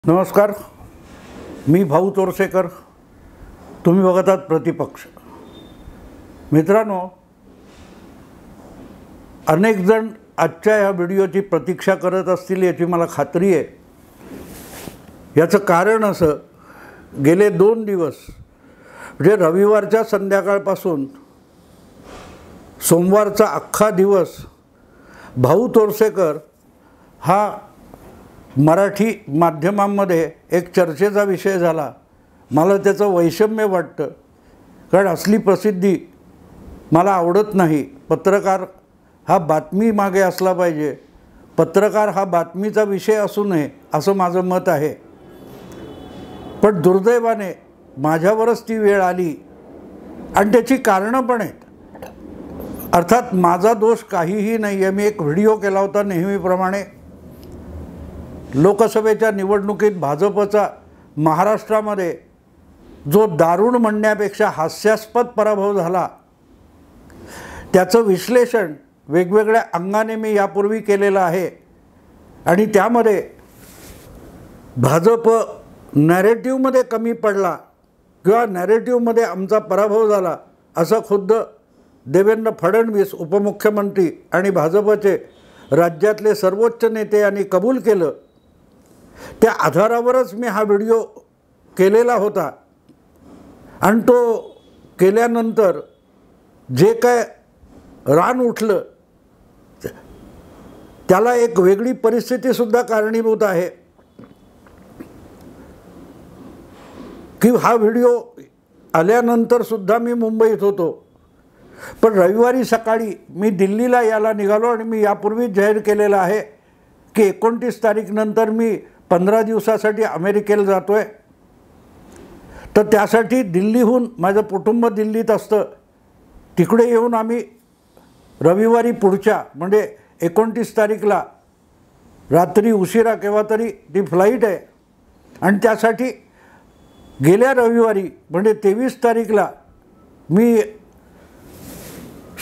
नमस्कार, मी भाऊ तोरसेकर. तुम्ही बघत आहात प्रतिपक्ष. मित्रांनो, अनेक जण आजच्या या व्हिडिओची प्रतीक्षा करत असतील याची मला खात्री आहे. याचं कारण असं, गेले 2 दिवस म्हणजे रविवारच्या संध्याकाळपासून सोमवारचा अख्खा दिवस भाऊ तोरसेकर हा मराठी माध्यमांमध्ये एक चर्चेचा विषय झाला. मला त्याचं वैषम्य वाटतं, कारण असली प्रसिद्धी मला आवडत नाही. पत्रकार हा बातमी मागे असला पाहिजे, पत्रकार हा बातमीचा विषय असू नये असं माझं मत आहे. पण दुर्दैवाने माझ्यावरच ती वेळ आली आणि त्याची कारणं पण आहेत. अर्थात माझा दोष काहीही नाही आहे. मी एक व्हिडिओ केला होता नेहमीप्रमाणे. लोकसभेच्या निवडणुकीत भाजपचा महाराष्ट्रामध्ये जो दारुण म्हणण्यापेक्षा हास्यास्पद पराभव झाला, त्याचं विश्लेषण वेगवेगळ्या अंगाने मी यापूर्वी केलेलं आहे. आणि त्यामध्ये भाजप नॅरेटिव्हमध्ये कमी पडला किंवा नॅरेटिव्हमध्ये आमचा पराभव झाला असं खुद्द देवेंद्र फडणवीस उपमुख्यमंत्री आणि भाजपचे राज्यातले सर्वोच्च नेते यांनी कबूल केलं. त्या आधारावरच मी हा व्हिडिओ केलेला होता. आणि तो केल्यानंतर जे काय रान उठलं त्याला एक वेगळी परिस्थितीसुद्धा कारणीभूत आहे. की हा व्हिडिओ आल्यानंतरसुद्धा मी मुंबईत होतो, पण रविवारी सकाळी मी दिल्लीला यायला निघालो. आणि मी यापूर्वीच जाहीर केलेलं आहे की 29 तारीखनंतर मी 15 दिवसासाठी अमेरिकेला जातो आहे. तर त्यासाठी दिल्लीहून माझं कुटुंब दिल्लीत असतं. तिकडे येऊन आम्ही रविवारी पुढच्या म्हणजे 29 तारीखला रात्री उशिरा केव्हा तरी ती फ्लाईट आहे. आणि त्यासाठी गेल्या रविवारी म्हणजे 23 तारीखला मी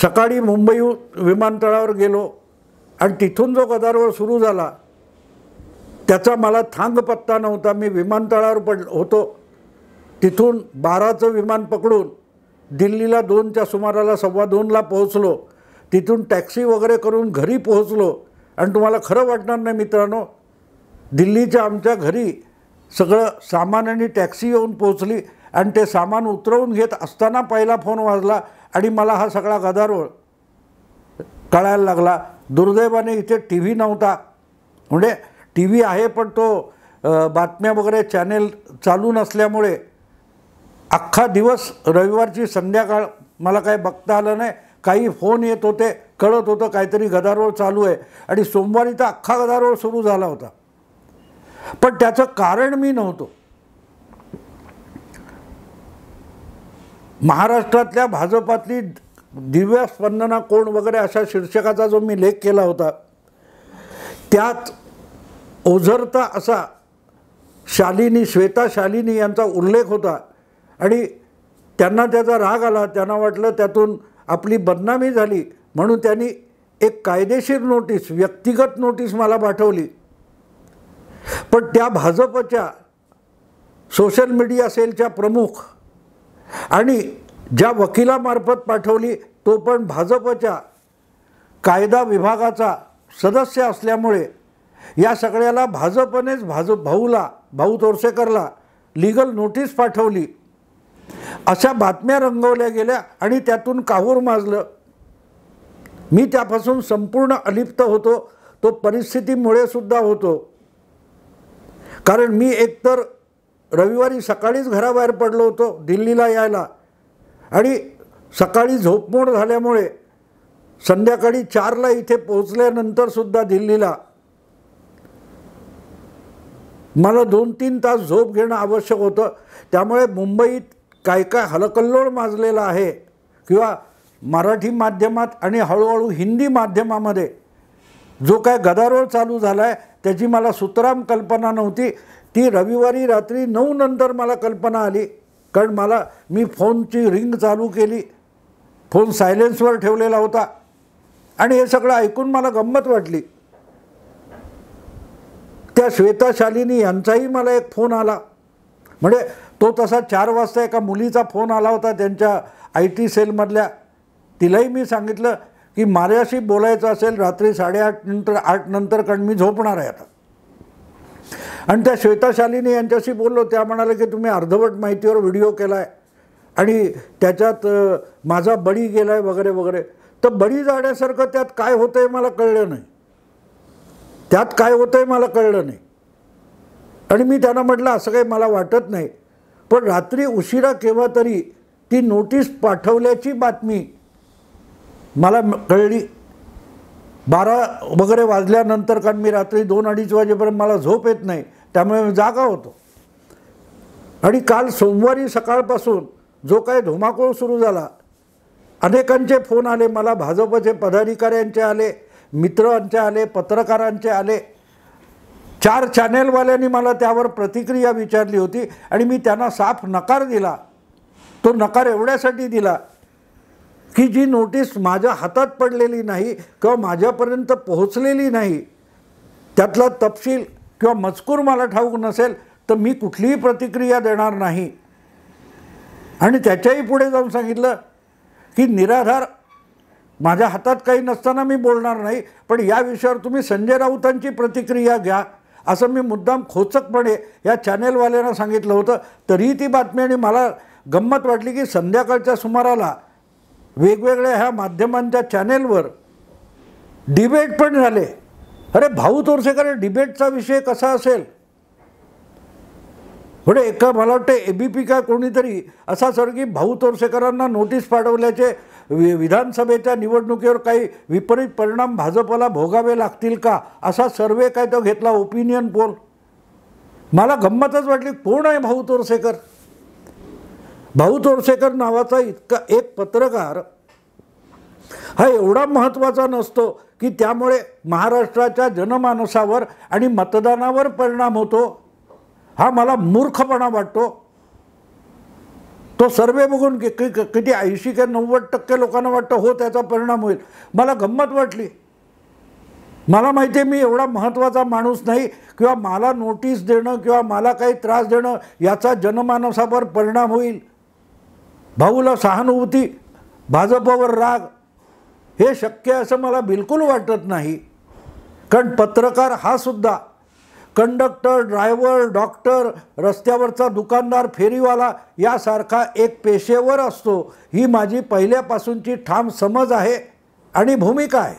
सकाळी मुंबई विमानतळावर गेलो. आणि तिथून जो गदारोळ सुरू झाला त्याचा मला थांग पत्ता नव्हता. मी विमानतळावर होतो. तिथून 12चं विमान पकडून दिल्लीला 2च्या सुमाराला 2:15ला पोहोचलो. तिथून टॅक्सी वगैरे करून घरी पोहोचलो. आणि तुम्हाला खरं वाटणार नाही मित्रांनो, दिल्लीच्या आमच्या घरी सगळं सामान आणि टॅक्सी येऊन पोहोचली. आणि ते सामान उतरवून घेत असताना पहिला फोन वाजला आणि मला हा सगळा गदारोळ कळायला लागला. दुर्दैवाने इथे टी व्ही नव्हता. म्हणजे टी व्ही आहे पण तो बातम्या वगैरे चॅनेल चालू नसल्यामुळे अख्खा दिवस रविवारची संध्याकाळ मला काय बघता आलं नाही. काही फोन येत होते, कळत होतं काहीतरी गदारोळ चालू आहे. आणि सोमवारी तर अख्खा गदारोळ सुरू झाला होता. पण त्याचं कारण मी नव्हतो. महाराष्ट्रातल्या भाजपातली दिव्य स्पंदना कोण वगैरे अशा शीर्षकाचा जो मी लेख केला होता त्यात ओझरता असा श्वेता शालिनी यांचा उल्लेख होता. आणि त्यांना त्याचा राग आला. त्यांना वाटलं त्यातून आपली बदनामी झाली म्हणून त्यांनी एक कायदेशीर नोटीस, व्यक्तिगत नोटीस मला पाठवली. पण त्या भाजपच्या सोशल मीडिया सेलच्या प्रमुख आणि ज्या वकिलामार्फत पाठवली तो पण भाजपच्या कायदा विभागाचा सदस्य असल्यामुळे या सगळ्याला भाजपनेच भाऊ तोरसेकरला लीगल नोटीस पाठवली. अशा बातम्या रंगवल्या गेल्या आणि त्यातून काहूर माजलं. मी त्यापासून संपूर्ण अलिप्त होतो. तो परिस्थितीमुळे सुद्धा होतो. कारण मी एकतर रविवारी सकाळीच घराबाहेर पडलो होतो दिल्लीला यायला. आणि सकाळी झोपमोड झाल्यामुळे संध्याकाळी 4ला इथे पोहोचल्यानंतरसुद्धा दिल्लीला मला 2-3 तास झोप घेणं आवश्यक होतं. त्यामुळे मुंबईत काय हलकल्लोळ माजलेला आहे किंवा मराठी माध्यमात आणि हळूहळू हिंदी माध्यमामध्ये जो काय गदारोळ चालू झाला आहे त्याची मला सुतराम कल्पना नव्हती. ती रविवारी रात्री 9 नंतर मला कल्पना आली. कारण मी फोनची रिंग चालू केली, फोन सायलेन्सवर ठेवलेला होता. आणि हे सगळं ऐकून मला गंमत वाटली. त्या श्वेता शालिनी यांचाही मला एक फोन आला. म्हणजे तो तसा 4 वाजता एका मुलीचा फोन आला होता त्यांच्या IT सेलमधल्या. तिलाही मी सांगितलं की माझ्याशी बोलायचं असेल रात्री 8:30 नंतर 8 नंतर, कारण मी झोपणार आहे आता. आणि त्या श्वेता शालिनी यांच्याशी बोललो. त्या म्हणाले की तुम्ही अर्धवट माहितीवर व्हिडिओ केला आहे आणि त्याच्यात माझा बळी गेला आहे वगैरे वगैरे. तर बळी जाण्यासारखं त्यात काय होतं आहे मला कळलं नाही. त्यात काय होतं आहे मला कळलं नाही. आणि मी त्यांना म्हटलं असं काही मला वाटत नाही. पण रात्री उशिरा केव्हा तरी ती नोटीस पाठवल्याची बातमी मला कळली. 12 वगैरे वाजल्यानंतर, कारण मी रात्री 2-2:30 वाजेपर्यंत मला झोप येत नाही, त्यामुळे मी जागा होतो. आणि काल सोमवारी सकाळपासून जो काही धुमाकूळ सुरू झाला, अनेकांचे फोन आले मला, भाजपचे पदाधिकाऱ्यांचे आले, मित्रांचे आले, पत्रकारांचे आले. 4 चॅनेलवाल्यांनी मला त्यावर प्रतिक्रिया विचारली होती आणि मी त्यांना साफ नकार दिला. तो नकार एवढ्यासाठी दिला की जी नोटीस माझ्या हातात पडलेली नाही किंवा माझ्यापर्यंत पोहोचलेली नाही, त्यातला तपशील किंवा मजकूर मला ठाऊक नसेल तर मी कुठलीही प्रतिक्रिया देणार नाही. आणि त्याच्याही पुढे जाऊन सांगितलं की निराधार माझ्या हातात काही नसताना मी बोलणार नाही, पण या विषयावर तुम्ही संजय राऊतांची प्रतिक्रिया घ्या, असं मी मुद्दाम खोचकपणे या चॅनेलवाल्यांना सांगितलं होतं. तरीही ती बातमी, आणि मला गंमत वाटली की संध्याकाळच्या सुमाराला वेगवेगळ्या ह्या माध्यमांच्या चॅनेलवर डिबेट पण झाले. अरे भाऊ तोरसेकर, डिबेटचा विषय कसा असेल? म्हणजे एका मला वाटतं ABP का कोणीतरी असा सर की भाऊ तोरसेकरांना नोटीस पाठवल्याचे विधानसभेच्या निवडणुकीवर काही विपरीत परिणाम भाजपला भोगावे लागतील का, असा सर्वे काय तो घेतला, ओपिनियन पोल. मला गंमतच वाटली, कोण आहे भाऊ तोरसेकर? भाऊ तोरसेकर नावाचा इतका एक पत्रकार हा एवढा महत्त्वाचा नसतो की त्यामुळे महाराष्ट्राच्या जनमानसावर आणि मतदानावर परिणाम होतो. हा मला मूर्खपणा वाटतो. तो सर्वे बघून किती 80 का 90% लोकांना वाटतं हो त्याचा परिणाम होईल. मला गंमत वाटली. मला माहिती आहे मी एवढा महत्त्वाचा माणूस नाही, किंवा मला नोटीस देणं किंवा मला काही त्रास देणं याचा जनमानसावर परिणाम होईल. भाऊला सहानुभूती, भाजपवर राग, हे शक्य असं मला बिलकुल वाटत नाही. कारण पत्रकार हा सुद्धा कंडक्टर, ड्रायव्हर, डॉक्टर, रस्त्यावरचा दुकानदार, फेरीवाला यासारखा एक पेशेवर असतो. ही माझी पहिल्यापासूनची ठाम समज आहे आणि भूमिका आहे.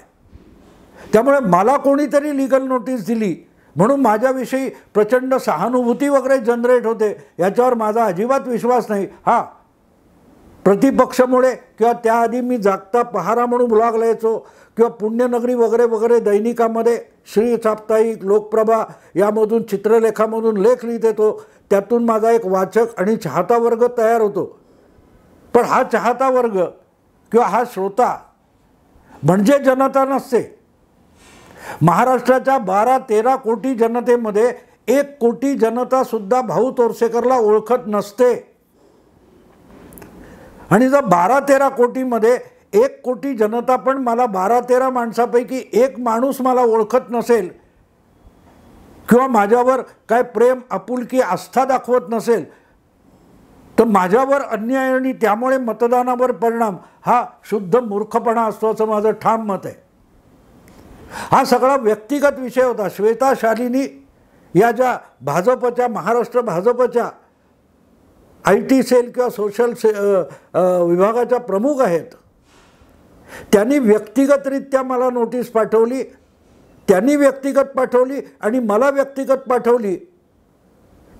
त्यामुळे मला कोणीतरी लीगल नोटीस दिली म्हणून माझ्याविषयी प्रचंड सहानुभूती वगैरे जनरेट होते, याच्यावर माझा अजिबात विश्वास नाही. हा प्रतिपक्षामुळे किंवा त्याआधी मी जागता पहारा म्हणून ब्लॉग लिहायचो किंवा पुण्यनगरी वगैरे वगैरे दैनिकामध्ये, श्री साप्ताहिक, लोकप्रभा यामधून, चित्रलेखामधून लेख लिहित येतो. त्यातून माझा एक वाचक आणि चाहता वर्ग तयार होतो. पण हा चाहता वर्ग किंवा हा श्रोता म्हणजे जनता नसते. महाराष्ट्राच्या 12-13 कोटी जनतेमध्ये 1 कोटी जनतासुद्धा भाऊ तोरसेकरला ओळखत नसते. आणि जर 12-13 कोटीमध्ये 1 कोटी जनता पण मला 12-13 माणसापैकी एक माणूस मला ओळखत नसेल किंवा माझ्यावर काय प्रेम, आपुलकी, आस्था दाखवत नसेल तर माझ्यावर अन्याय आणि त्यामुळे मतदानावर परिणाम हा शुद्ध मूर्खपणा असतो असं माझं ठाम मत आहे. हा सगळा व्यक्तिगत विषय होता. श्वेता शालिनी या ज्या भाजपच्या, महाराष्ट्र भाजपच्या IT सेल किंवा सोशल विभागाच्या प्रमुख आहेत, त्यांनी व्यक्तिगतरित्या मला नोटीस पाठवली. त्यांनी व्यक्तिगत पाठवली आणि मला व्यक्तिगत पाठवली.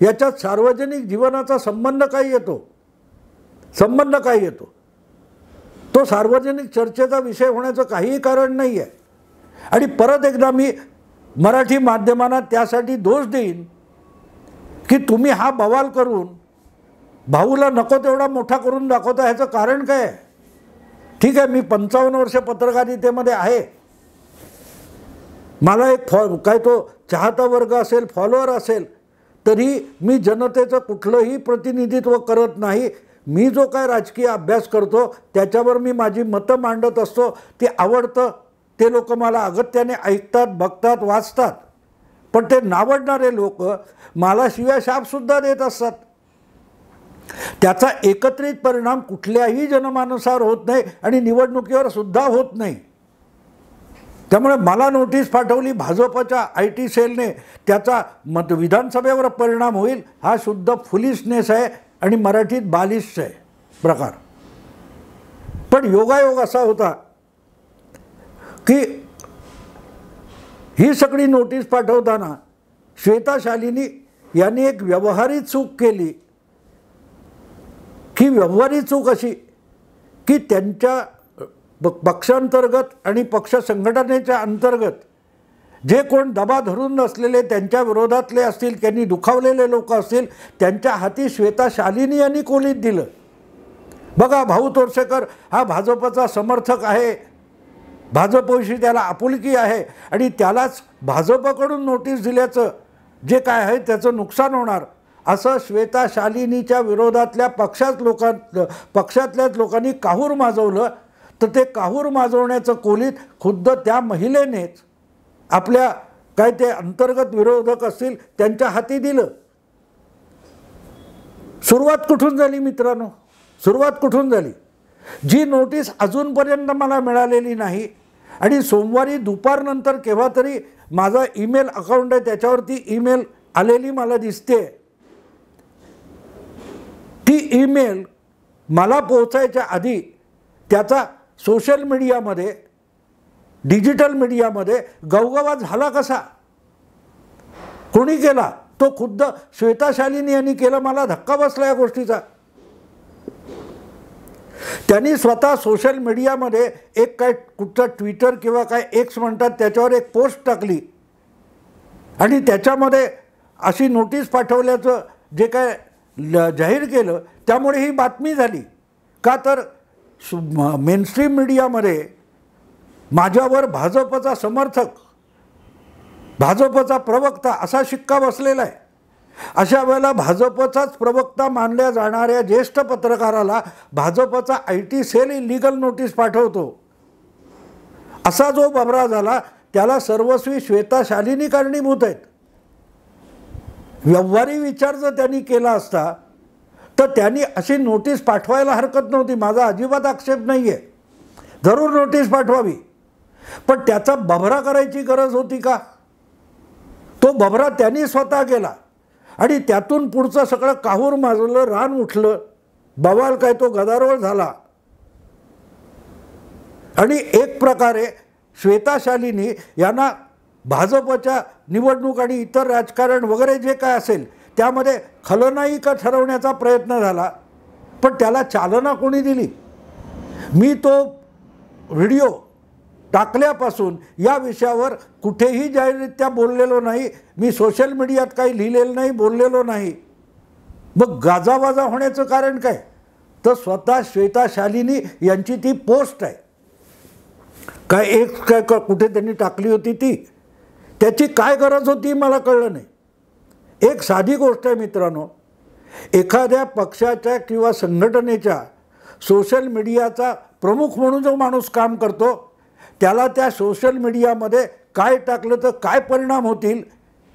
याच्यात सार्वजनिक जीवनाचा संबंध काय येतो? संबंध काय येतो? तो सार्वजनिक चर्चेचा विषय होण्याचं काहीही कारण नाही आहे. आणि परत एकदा मी मराठी माध्यमांना त्यासाठी दोष देईन की तुम्ही हा बवाल करून भाऊला नको तेवढा मोठा करून दाखवता. ह्याचं कारण काय आहे? ठीक आहे, मी 55 वर्ष पत्रकारितेमध्ये आहे. मला एक काय तो चाहता वर्ग असेल, फॉलोअर असेल, तरी मी जनतेचं कुठलंही प्रतिनिधित्व करत नाही. मी जो काय राजकीय अभ्यास करतो त्याच्यावर मी माझी मतं मांडत असतो. ते आवडतं ते लोक मला अगत्याने ऐकतात, बघतात, वाचतात. पण ते नावडणारे लोक मला शिव्या शापसुद्धा देत असतात. त्याचा एकत्रित परिणाम कुठल्याही जनमानसावर होत नाही आणि निवडणुकीवर सुद्धा होत नाही. त्यामुळे मला नोटीस पाठवली भाजपच्या IT सेलने, त्याचा विधानसभेवर परिणाम होईल हा शुद्ध फुलिशनेस आहे आणि मराठीत बालिश आहे प्रकार. पण योगायोग असा होता की ही सगळी नोटीस पाठवताना श्वेता शालिनी यांनी एक व्यवहारी चूक केली. ही व्यवहारी चूक अशी की त्यांच्या पक्षांतर्गत आणि पक्ष संघटनेच्या अंतर्गत जे कोण दबा धरून असलेले त्यांच्या विरोधातले असतील, त्यांनी दुखावलेले लोक असतील, त्यांच्या हाती श्वेता शालिनी यांनी कोलीत दिलं. बघा, भाऊ तोरसेकर हा भाजपचा समर्थक आहे, भाजपविषयी त्याला आपुलकी आहे आणि त्यालाच भाजपकडून नोटीस दिल्याचं जे काय आहे त्याचं नुकसान होणार असं श्वेता शालिनीच्या विरोधातल्या पक्षातल्याच लोकांनी काहूर माजवलं. तर ते काहूर माजवण्याचं कोलीत खुद्द त्या महिलेनेच आपल्या काय ते अंतर्गत विरोधक असतील त्यांच्या हाती दिलं. सुरुवात कुठून झाली मित्रांनो? सुरुवात कुठून झाली? जी नोटीस अजूनपर्यंत मला मिळालेली नाही आणि सोमवारी दुपारनंतर केव्हा तरी माझा ईमेल अकाउंट आहे त्याच्यावरती ईमेल आलेली मला दिसते. ती ईमेल मला पोहोचायच्या आधी त्याचा सोशल मीडियामध्ये, डिजिटल मीडियामध्ये गवगवा झाला कसा? कोणी केला? तो खुद्द श्वेता शालिनी यांनी केलं. मला धक्का बसला या गोष्टीचा. त्यांनी स्वतः सोशल मीडियामध्ये एक काय कुठचं ट्विटर किंवा काय एक्स म्हणतात त्याच्यावर एक पोस्ट टाकली आणि त्याच्यामध्ये अशी नोटीस पाठवल्याचं जे काय जाहीर केलं. त्यामुळे ही बातमी झाली. का तर मेनस्ट्रीम मीडियामध्ये माझ्यावर भाजपचा समर्थक, भाजपचा प्रवक्ता असा शिक्का बसलेला आहे. अशा वेळेला भाजपचाच प्रवक्ता मानल्या जाणाऱ्या ज्येष्ठ पत्रकाराला भाजपचा IT सेल इलिगल नोटीस पाठवतो असा जो बबरा झाला त्याला सर्वस्वी श्वेता शालिनी कारणीभूत आहेत. व्यवहारी विचार जर त्यांनी केला असता तर त्यांनी अशी नोटीस पाठवायला हरकत नव्हती. माझा अजिबात आक्षेप नाही आहे, जरूर नोटीस पाठवावी. पण त्याचा बभरा करायची गरज होती का? तो बभरा त्यांनी स्वतः केला आणि त्यातून पुढचं सगळं काहूर माजवलं, रान उठलं, बवाल काय तो गदारोळ झाला. आणि एक प्रकारे श्वेता शालिनी यांना भाजपच्या निवडणूक आणि इतर राजकारण वगैरे जे काय असेल त्यामध्ये खलनायिका ठरवण्याचा प्रयत्न झाला. पण त्याला चालना कोणी दिली? मी तो व्हिडिओ टाकल्यापासून या विषयावर कुठेही जाहीररित्या बोललेलो नाही. मी सोशल मीडियात काही लिहिलेलं नाही, बोललेलो नाही. मग गाजावाजा होण्याचं कारण काय? तर स्वतः श्वेता शालिनी यांची ती पोस्ट आहे. काय एक काय कुठे त्यांनी टाकली होती ती, त्याची काय गरज होती मला कळलं नाही. एक साधी गोष्ट आहे मित्रांनो, एखाद्या पक्षाच्या किंवा संघटनेच्या सोशल मीडियाचा प्रमुख म्हणून जो माणूस काम करतो त्याला त्या सोशल मीडियामध्ये काय टाकलं तर काय परिणाम होतील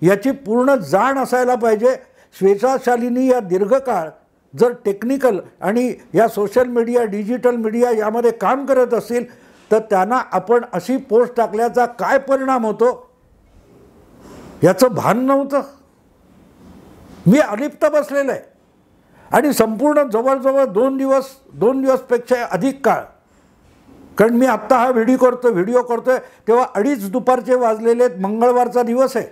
याची पूर्ण जाण असायला पाहिजे. श्वेता शालिनी या दीर्घकाळ जर टेक्निकल आणि या सोशल मीडिया, डिजिटल मीडिया यामध्ये काम करत असतील तर त्यांना आपण अशी पोस्ट टाकल्याचा काय परिणाम होतो याचं भान नव्हतं. मी अलिप्त बसलेलं आहे आणि संपूर्ण जवळजवळ दोन दिवसपेक्षा अधिक काळ, कारण मी आत्ता हा व्हिडिओ करतोय तेव्हा 2:30 दुपारचे वाजलेले आहेत, मंगळवारचा दिवस आहे.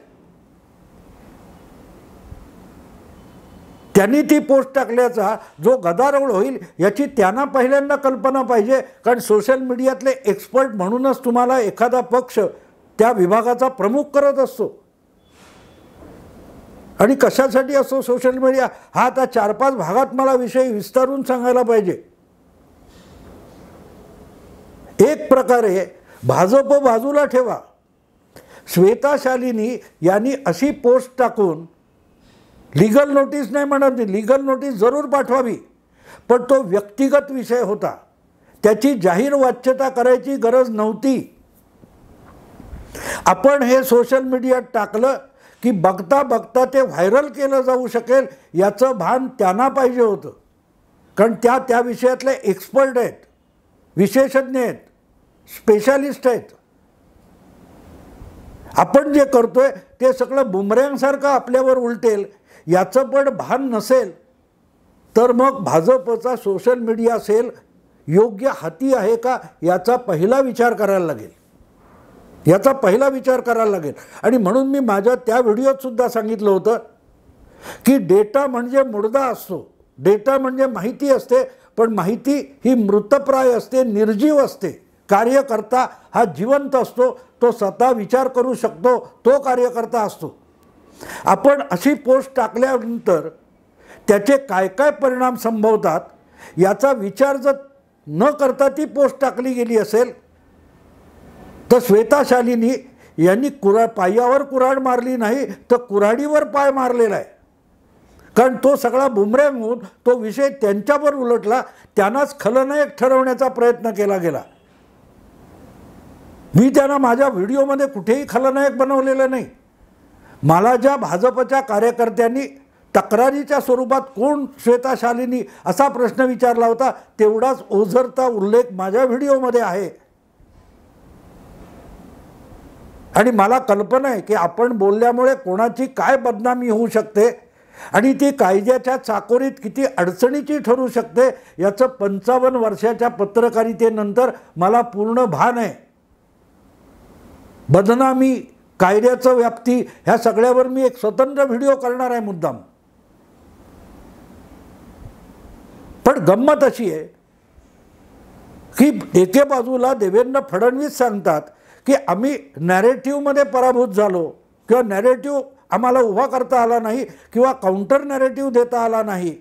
त्यांनी ती पोस्ट टाकल्याचा जो गदारोळ होईल याची त्यांना पहिल्यांदा कल्पना पाहिजे. कारण सोशल मीडियातले एक्सपर्ट म्हणूनच तुम्हाला एखादा पक्ष त्या विभागाचा प्रमुख करत असतो. आणि कशासाठी असतो सोशल मीडिया हा आता 4-5 भागात मला विषय विस्तारून सांगायला पाहिजे. एक प्रकारे भाजप बाजूला ठेवा, श्वेता शालिनी यांनी अशी पोस्ट टाकून लीगल नोटीस नाही म्हणत, लीगल नोटीस जरूर पाठवावी, पण तो व्यक्तिगत विषय होता, त्याची जाहीर वाच्यता करायची गरज नव्हती. आपण हे सोशल मीडियात टाकलं की बघता बघता ते व्हायरल केलं जाऊ शकेल याचं भान त्यांना पाहिजे होतं, कारण त्या विषयातले एक्सपर्ट आहेत, विशेषज्ञ आहेत, स्पेशालिस्ट आहेत. आपण जे करतोय ते सगळं बुमरँगसारखं आपल्यावर उलटेल याचं पण भान नसेल तर मग भाजपचा सोशल मीडिया सेल योग्य हाती आहे का याचा पहिला विचार करायला लागेल, याचा पहिला विचार करायला लागेल. आणि म्हणून मी माझ्या त्या व्हिडिओत सुद्धा सांगितलं होतं की डेटा म्हणजे मुर्दा असतो, डेटा म्हणजे माहिती असते, पण माहिती ही मृतप्राय असते, निर्जीव असते. कार्यकर्ता हा जिवंत असतो, तो स्वतः विचार करू शकतो, तो कार्यकर्ता असतो. आपण अशी पोस्ट टाकल्यानंतर त्याचे काय काय परिणाम संभवतात याचा विचार जर न करता ती पोस्ट टाकली गेली असेल तर श्वेता शालिनी यांनी पायावर कुऱ्हाड मारली नाही तर कुऱ्हाडीवर पाय मारलेला आहे. कारण तो सगळा बुमरँग होऊन तो विषय त्यांच्यावर उलटला, त्यांनाच खलनायक ठरवण्याचा प्रयत्न केला गेला. मी त्यांना माझ्या व्हिडिओमध्ये कुठेही खलनायक बनवलेलं नाही. मला ज्या भाजपच्या कार्यकर्त्यांनी तक्रारीच्या स्वरूपात कोण श्वेता शालिनी असा प्रश्न विचारला होता तेवढाच ओझरता उल्लेख माझ्या व्हिडिओमध्ये आहे. आणि मला कल्पना आहे की आपण बोलल्यामुळे कोणाची काय बदनामी होऊ शकते आणि ती कायद्याच्या चाकोरीत किती अडचणीची ठरू शकते याचं 55 वर्षाच्या पत्रकारितेनंतर मला पूर्ण भान आहे. बदनामी, कायद्याचं व्याप्ती ह्या सगळ्यावर मी एक स्वतंत्र व्हिडिओ करणार आहे मुद्दाम. पण गंमत अशी आहे की एके बाजूला देवेंद्र फडणवीस सांगतात की आम्ही नॅरेटिव्हमध्ये पराभूत झालो किंवा नॅरेटिव्ह आम्हाला उभा करता आला नाही किंवा काउंटर नॅरेटिव्ह देता आला नाही.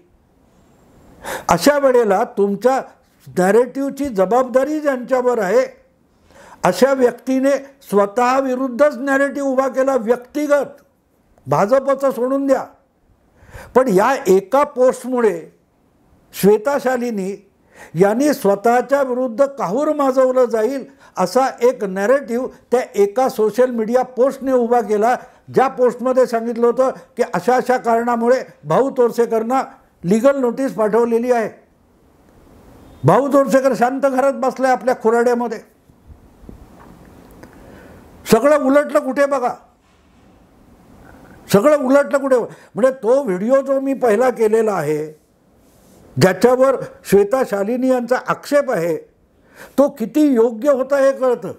अशा वेळेला तुमच्या नॅरेटिव्हची जबाबदारी ज्यांच्यावर आहे अशा व्यक्तीने स्वतः विरुद्धच नॅरेटिव्ह उभा केला, व्यक्तिगत, भाजपचं सोडून द्या. पण या एका पोस्टमुळे श्वेता शालिनी यांनी स्वतःच्या विरुद्ध काहूर माजवलं जाईल असा एक नॅरेटिव्ह त्या एका सोशल मीडिया पोस्टने उभा केला, ज्या पोस्टमध्ये सांगितलं होतं की अशा अशा कारणामुळे भाऊ तोरसेकरांना लीगल नोटीस पाठवलेली आहे. भाऊ तोरसेकर शांत घरात बसलाय आपल्या खुराड्यामध्ये. सगळं उलटलं कुठे बघा, सगळं उलटलं कुठे. म्हणजे तो व्हिडिओ जो मी पहिला केलेला आहे ज्याच्यावर श्वेता शालिनी यांचा आक्षेप आहे तो किती योग्य होता हे कळतं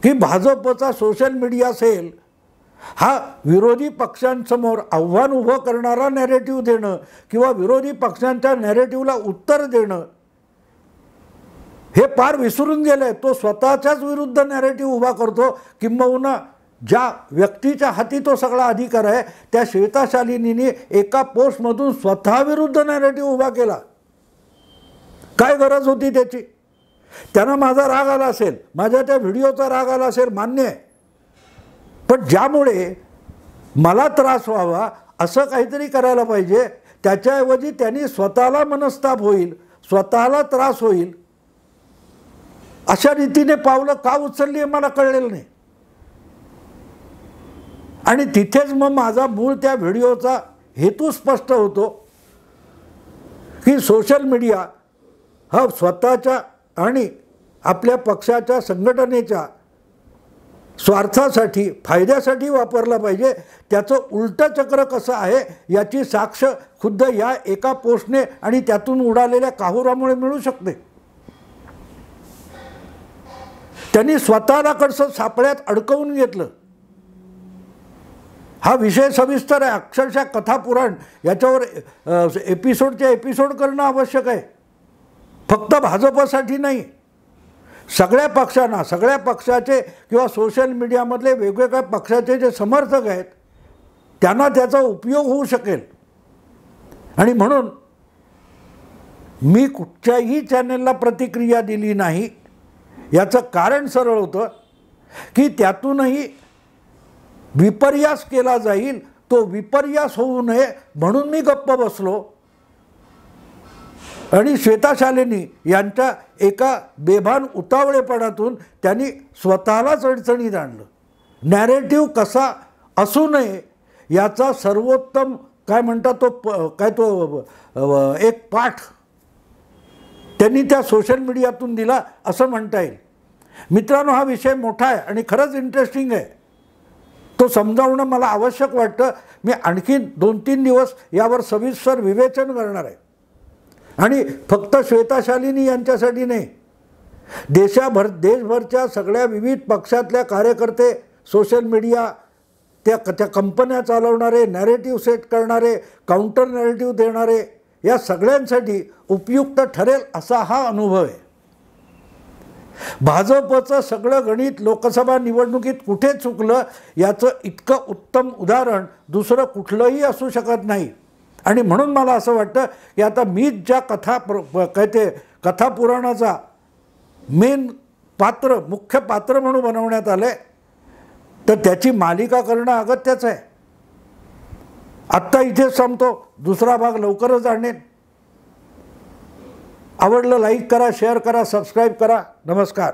की भाजपचा सोशल मीडिया सेल हा विरोधी पक्षांसमोर आव्हान उभं करणारा नॅरेटिव्ह देणं किंवा विरोधी पक्षांच्या नॅरेटिव्हला उत्तर देणं हे पार विसरून गेलं आहे. तो स्वतःच्याच विरुद्ध नॅरेटिव्ह उभा करतो, किंबहुना ज्या व्यक्तीच्या हाती तो सगळा अधिकार आहे त्या श्वेता शालिनीने एका पोस्टमधून स्वतः विरुद्ध नॅरेटिव्ह उभा केला. काय गरज होती त्याची? त्यांना माझा राग आला असेल, माझ्या त्या व्हिडिओचा राग आला असेल, मान्य आहे. पण ज्यामुळे मला त्रास व्हावा असं काहीतरी करायला पाहिजे, त्याच्याऐवजी त्यांनी स्वतःला मनस्ताप होईल, स्वतःला त्रास होईल अशा रीतीने पावलं का उचलली हे मला कळलेलं नाही. आणि तिथेच मग माझा मूळ त्या व्हिडिओचा हेतू स्पष्ट होतो की सोशल मीडिया हा स्वतःच्या आणि आपल्या पक्षाच्या संघटनेच्या स्वार्थासाठी, फायद्यासाठी वापरला पाहिजे. त्याचं उलटं चक्र कसं आहे याची साक्ष खुद्द या एका पोस्टने आणि त्यातून उडालेल्या काहुरामुळे मिळू शकते. त्यांनी स्वतःला कसं सापळ्यात अडकवून घेतलं. हा विषय सविस्तर आहे, अक्षरशः कथापुराण याच्यावर एपिसोडचे एपिसोड करणं आवश्यक आहे. फक्त भाजपसाठी नाही, सगळ्या पक्षांना, सगळ्या पक्षाचे किंवा सोशल मीडियामधले वेगवेगळ्या पक्षाचे जे समर्थक आहेत त्यांना त्याचा उपयोग होऊ शकेल. आणि म्हणून मी कुठच्याही चॅनलला प्रतिक्रिया दिली नाही. याचं कारण सरळ होतं की त्यातूनही विपर्यास केला जाईल, तो विपर्यास होऊ नये म्हणून मी गप्प बसलो. आणि श्वेता शालिनी यांच्या एका बेभान उतावळेपणातून त्यांनी स्वतःलाच अडचणीत आणलं. नॅरेटिव्ह कसा असू नये याचा सर्वोत्तम काय म्हणतात तो एक पाठ त्यांनी त्या सोशल मीडियातून दिला असं म्हणता येईल. मित्रांनो, हा विषय मोठा आहे आणि खरंच इंटरेस्टिंग आहे. तो समजावणं मला आवश्यक वाटतं. मी आणखी 2-3 दिवस यावर सविस्तर विवेचन करणार आहे. आणि फक्त श्वेता शालिनी यांच्यासाठी नाही, देशभरच्या सगळ्या विविध पक्षातल्या कार्यकर्ते, सोशल मीडिया, त्या कंपन्या चालवणारे, नॅरेटिव्ह सेट करणारे, काउंटर नॅरेटिव्ह देणारे, या सगळ्यांसाठी उपयुक्त ठरेल असा हा अनुभव आहे. भाजपचं सगळं गणित लोकसभा निवडणुकीत कुठे चुकलं याचं इतकं उत्तम उदाहरण दुसरं कुठलंही असू शकत नाही. आणि म्हणून मला असं वाटतं की आता मीच ज्या कथापुराणाचा मेन पात्र, मुख्य पात्र म्हणून बनवण्यात आलं आहे, तर त्याची मालिका करणं अगत्याचं आहे. आत्ता इथेच थांबतो. दुसरा भाग लवकरच आणेन. आवडलं लाईक करा, शेअर करा, सबस्क्राईब करा. नमस्कार.